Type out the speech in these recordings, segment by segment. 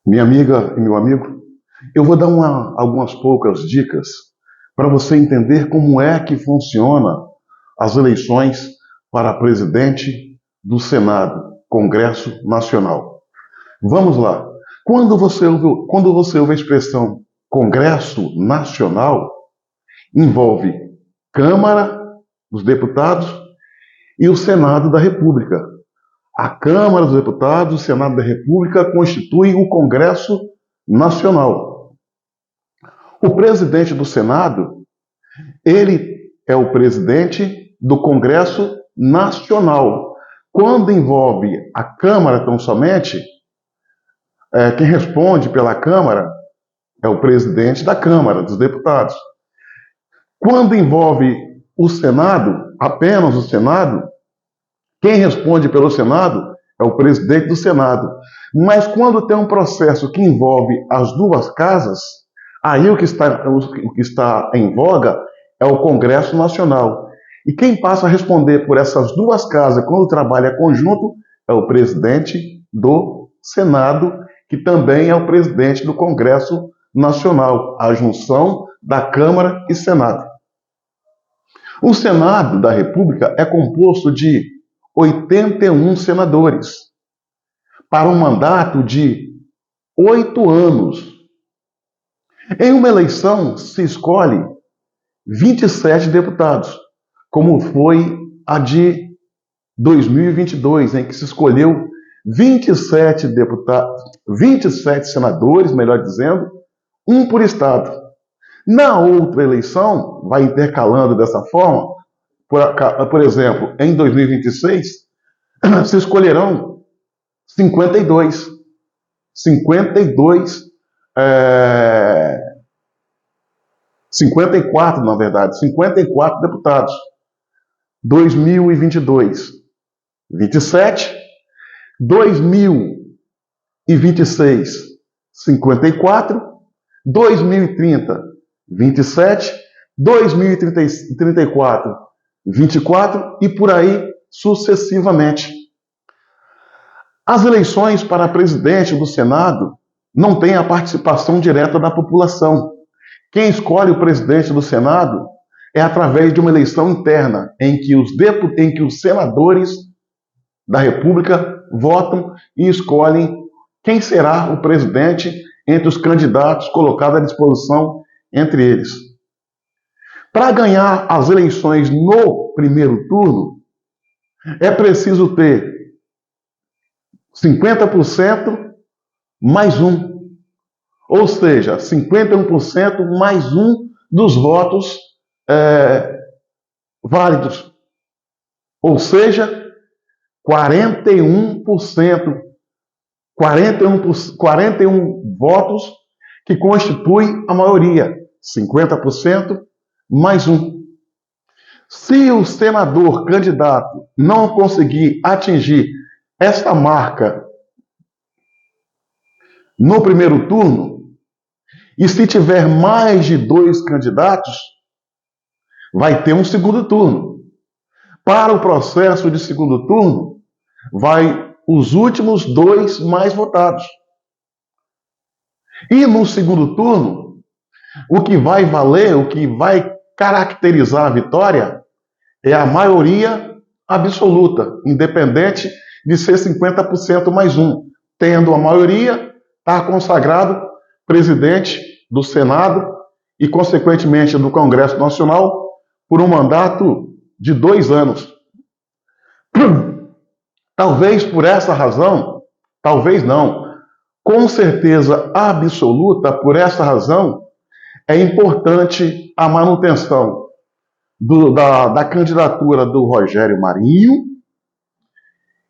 Minha amiga e meu amigo, eu vou dar algumas poucas dicas para você entender como é que funciona as eleições para presidente do Senado, Congresso Nacional. Vamos lá. Quando você ouve a expressão Congresso Nacional, envolve Câmara dos Deputados e o Senado da República. A Câmara dos Deputados, o Senado da República constituem o Congresso Nacional. O presidente do Senado, ele é o presidente do Congresso Nacional. Quando envolve a Câmara tão somente, quem responde pela Câmara é o presidente da Câmara dos Deputados. Quando envolve o Senado, apenas o Senado, quem responde pelo Senado é o presidente do Senado. Mas quando tem um processo que envolve as duas casas, aí o que está em voga é o Congresso Nacional. E quem passa a responder por essas duas casas quando trabalha conjunto é o presidente do Senado, que também é o presidente do Congresso Nacional, a junção da Câmara e Senado. O Senado da República é composto de 81 senadores, para um mandato de 8 anos. Em uma eleição se escolhe 27 deputados, como foi a de 2022, em que se escolheu 27 deputados, 27 senadores, melhor dizendo, um por estado. Na outra eleição, vai intercalando dessa forma, por exemplo, em 2026, se escolherão 52, 52, 54, na verdade, 54 deputados. 2022, 27, 2026, 54, 2030, 27, 2034, 24 e por aí sucessivamente. As eleições para presidente do Senado não têm a participação direta da população. Quem escolhe o presidente do Senado é através de uma eleição interna, em que os senadores da República votam e escolhem quem será o presidente entre os candidatos colocados à disposição entre eles. Para ganhar as eleições no primeiro turno, é preciso ter 50% mais um. Ou seja, 51% mais um dos votos válidos. Ou seja, 41%. 41 votos que constituem a maioria. 50% mais um. Se o senador candidato não conseguir atingir esta marca no primeiro turno, e se tiver mais de 2 candidatos, vai ter um segundo turno. Para o processo de segundo turno, vai os últimos 2 mais votados. E no segundo turno, o que vai valer, o que vai caracterizar a vitória, é a maioria absoluta, independente de ser 50% mais um. Tendo a maioria, está consagrado presidente do Senado e, consequentemente, do Congresso Nacional por um mandato de 2 anos. Talvez por essa razão, talvez não, com certeza absoluta, por essa razão, é importante a manutenção da candidatura do Rogério Marinho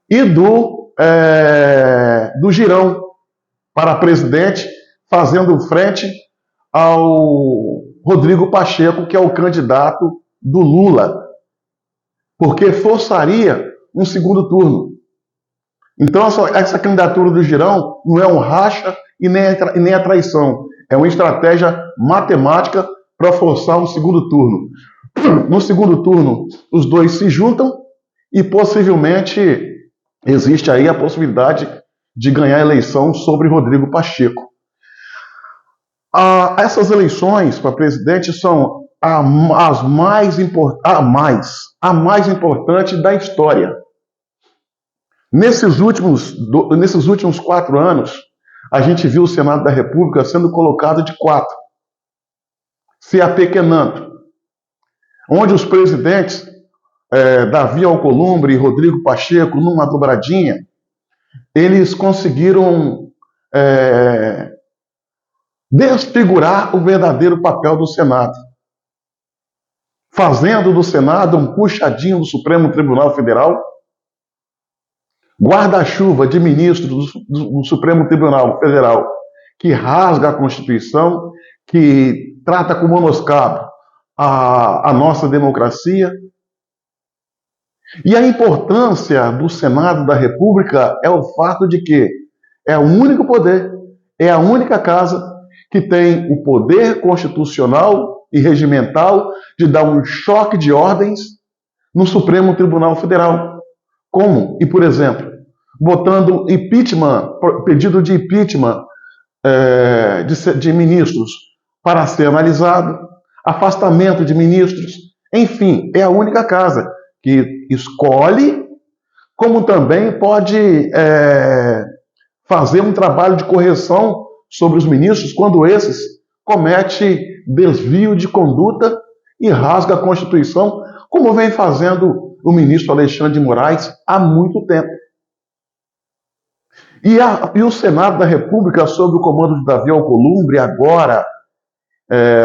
e do Girão para presidente, fazendo frente ao Rodrigo Pacheco, que é o candidato do Lula, porque forçaria um segundo turno. Então, essa candidatura do Girão não é um racha e nem a traição. É uma estratégia matemática para forçar um segundo turno. No segundo turno, os dois se juntam e possivelmente existe aí a possibilidade de ganhar a eleição sobre Rodrigo Pacheco. Essas eleições para presidente são a mais importante da história. Nesses últimos 4 anos, a gente viu o Senado da República sendo colocado de 4, se apequenando, onde os presidentes Davi Alcolumbre e Rodrigo Pacheco, numa dobradinha, eles conseguiram desfigurar o verdadeiro papel do Senado, fazendo do Senado um puxadinho do Supremo Tribunal Federal, guarda-chuva de ministros do Supremo Tribunal Federal, que rasga a Constituição, que trata com menoscabo a nossa democracia. E a importância do Senado da República é o fato de que é o único poder, é a única casa que tem o poder constitucional e regimental de dar um choque de ordens no Supremo Tribunal Federal. Como? E, por exemplo, botando pedido de impeachment de ministros para ser analisado, afastamento de ministros, enfim, é a única casa que escolhe, como também pode fazer um trabalho de correção sobre os ministros quando esses cometem desvio de conduta e rasga a Constituição, como vem fazendo o ministro Alexandre de Moraes há muito tempo. E o Senado da República, sob o comando de Davi Alcolumbre, agora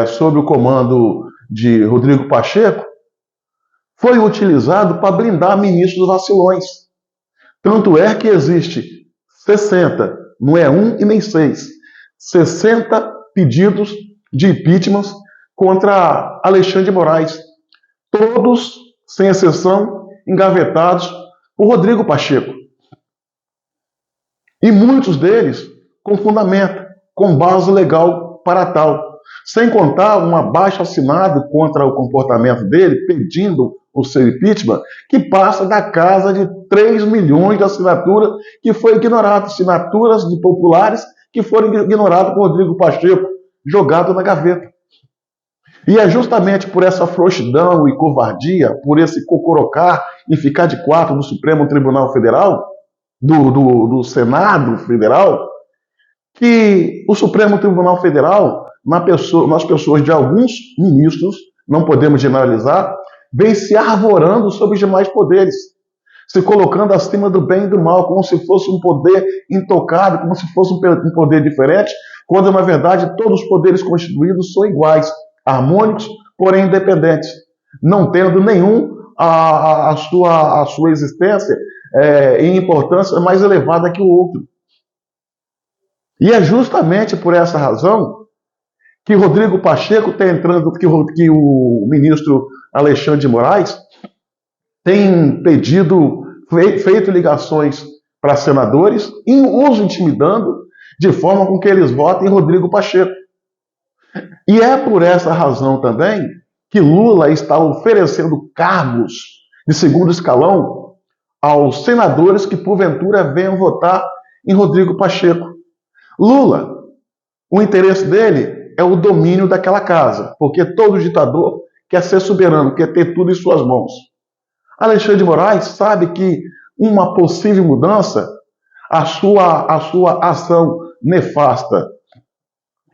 sob o comando de Rodrigo Pacheco, foi utilizado para blindar ministros vacilões. Tanto é que existe 60, não é 1 e nem 6, 60 pedidos de impeachment contra Alexandre de Moraes. Todos, sem exceção, engavetados por Rodrigo Pacheco. E muitos deles com fundamento, com base legal para tal. Sem contar um abaixo-assinado contra o comportamento dele, pedindo o seu impeachment, que passa da casa de 3 milhões de assinaturas que foi ignorado, assinaturas de populares que foram ignoradas por Rodrigo Pacheco, jogado na gaveta. E é justamente por essa frouxidão e covardia, por esse cocorocar e ficar de 4 no Supremo Tribunal Federal, do Senado Federal, que o Supremo Tribunal Federal, nas pessoas de alguns ministros, não podemos generalizar, vem se arvorando sobre os demais poderes, se colocando acima do bem e do mal, como se fosse um poder intocável, como se fosse um poder diferente, quando na verdade todos os poderes constituídos são iguais, harmônicos, porém independentes, não tendo nenhum a sua existência em importância mais elevada que o outro. E é justamente por essa razão que Rodrigo Pacheco está entrando, que o ministro Alexandre de Moraes tem feito ligações para senadores e os intimidando de forma com que eles votem em Rodrigo Pacheco. E é por essa razão também que Lula está oferecendo cargos de segundo escalão aos senadores que porventura venham votar em Rodrigo Pacheco. Lula, o interesse dele é o domínio daquela casa, porque todo ditador quer ser soberano, quer ter tudo em suas mãos. Alexandre de Moraes sabe que uma possível mudança, a sua ação nefasta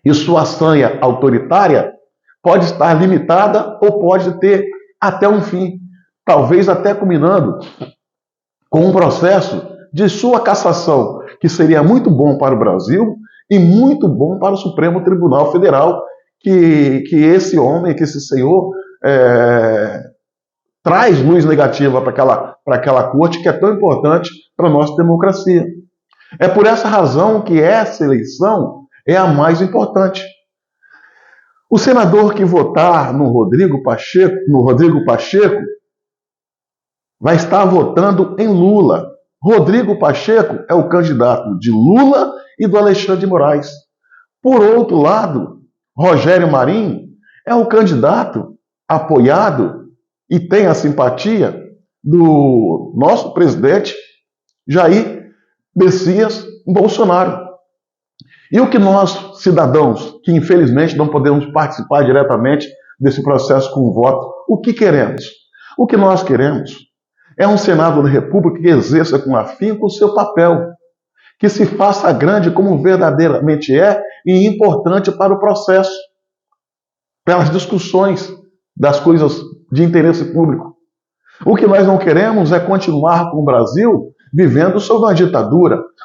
e sua sanha autoritária pode estar limitada ou pode ter até um fim, talvez até culminando com um processo de sua cassação, que seria muito bom para o Brasil e muito bom para o Supremo Tribunal Federal, que esse homem, que esse senhor traz luz negativa para aquela corte que é tão importante para a nossa democracia. É por essa razão que essa eleição é a mais importante. O senador que votar no Rodrigo Pacheco vai estar votando em Lula. Rodrigo Pacheco é o candidato de Lula e do Alexandre de Moraes. Por outro lado, Rogério Marinho é o candidato apoiado e tem a simpatia do nosso presidente Jair Messias Bolsonaro. E o que nós, cidadãos, que infelizmente não podemos participar diretamente desse processo com o voto, o que queremos? O que nós queremos é um Senado da República que exerça com afinco o seu papel, que se faça grande como verdadeiramente é e importante para o processo, pelas discussões das coisas de interesse público. O que nós não queremos é continuar com o Brasil vivendo sob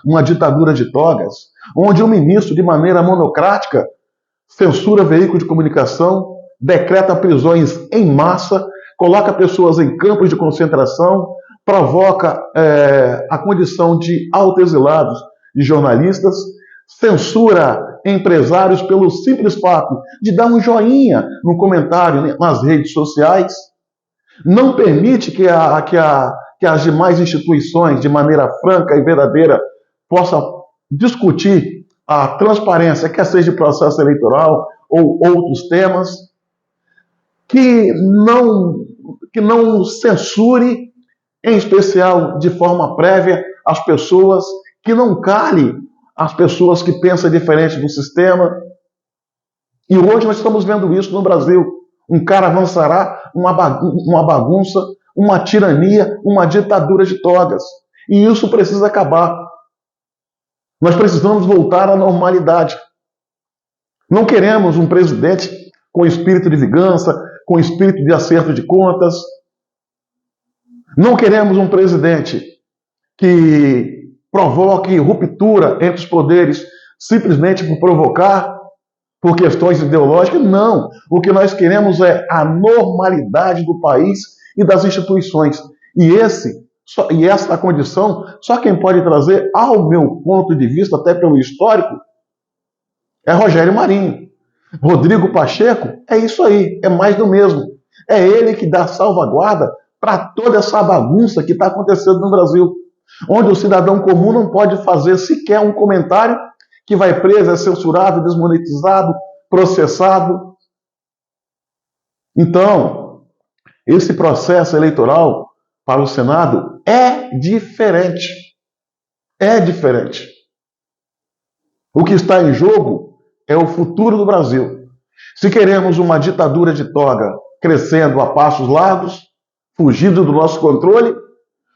uma ditadura de togas, onde o ministro, de maneira monocrática, censura veículos de comunicação, decreta prisões em massa, coloca pessoas em campos de concentração, provoca a condição de autoexilados de jornalistas, censura empresários pelo simples fato de dar um joinha no comentário nas redes sociais, não permite que as demais instituições, de maneira franca e verdadeira, possam discutir a transparência, quer seja de processo eleitoral ou outros temas, que não censure, em especial de forma prévia, as pessoas, que não cale as pessoas que pensam diferente do sistema. E hoje nós estamos vendo isso no Brasil. Um cara avançará uma bagunça, uma tirania, uma ditadura de togas. E isso precisa acabar. Nós precisamos voltar à normalidade. Não queremos um presidente com espírito de vingança, com espírito de acerto de contas. Não queremos um presidente que provoque ruptura entre os poderes simplesmente por provocar, por questões ideológicas. Não. O que nós queremos é a normalidade do país e das instituições. E essa condição, só quem pode trazer, ao meu ponto de vista, até pelo histórico, é Rogério Marinho. Rodrigo Pacheco é isso aí, é mais do mesmo. É ele que dá salvaguarda para toda essa bagunça que está acontecendo no Brasil, onde o cidadão comum não pode fazer sequer um comentário, que vai preso, é censurado, desmonetizado, processado. Então, esse processo eleitoral para o Senado é diferente. É diferente. O que está em jogo é o futuro do Brasil. Se queremos uma ditadura de toga crescendo a passos largos, fugindo do nosso controle,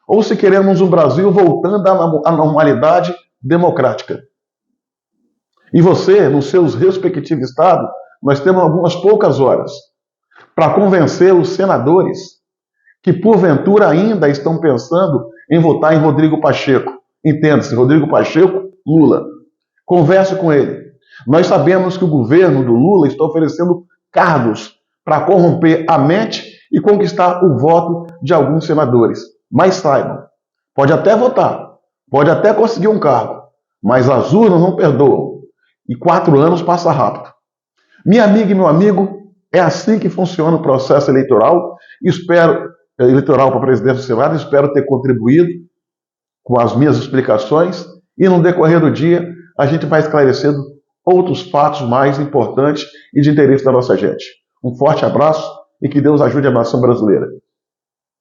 ou se queremos um Brasil voltando à normalidade democrática. E você, nos seus respectivos estados, nós temos algumas poucas horas para convencer os senadores que, porventura, ainda estão pensando em votar em Rodrigo Pacheco. Entenda-se, Rodrigo Pacheco, Lula. Converse com ele. Nós sabemos que o governo do Lula está oferecendo cargos para corromper a mente e conquistar o voto de alguns senadores. Mas saibam, pode até votar, pode até conseguir um cargo, mas as urnas não perdoam. E 4 anos passa rápido. Minha amiga e meu amigo, é assim que funciona o processo eleitoral. Eleitoral para a presidência do Senado. Espero ter contribuído com as minhas explicações. E no decorrer do dia, a gente vai esclarecendo outros fatos mais importantes e de interesse da nossa gente. Um forte abraço e que Deus ajude a nação brasileira.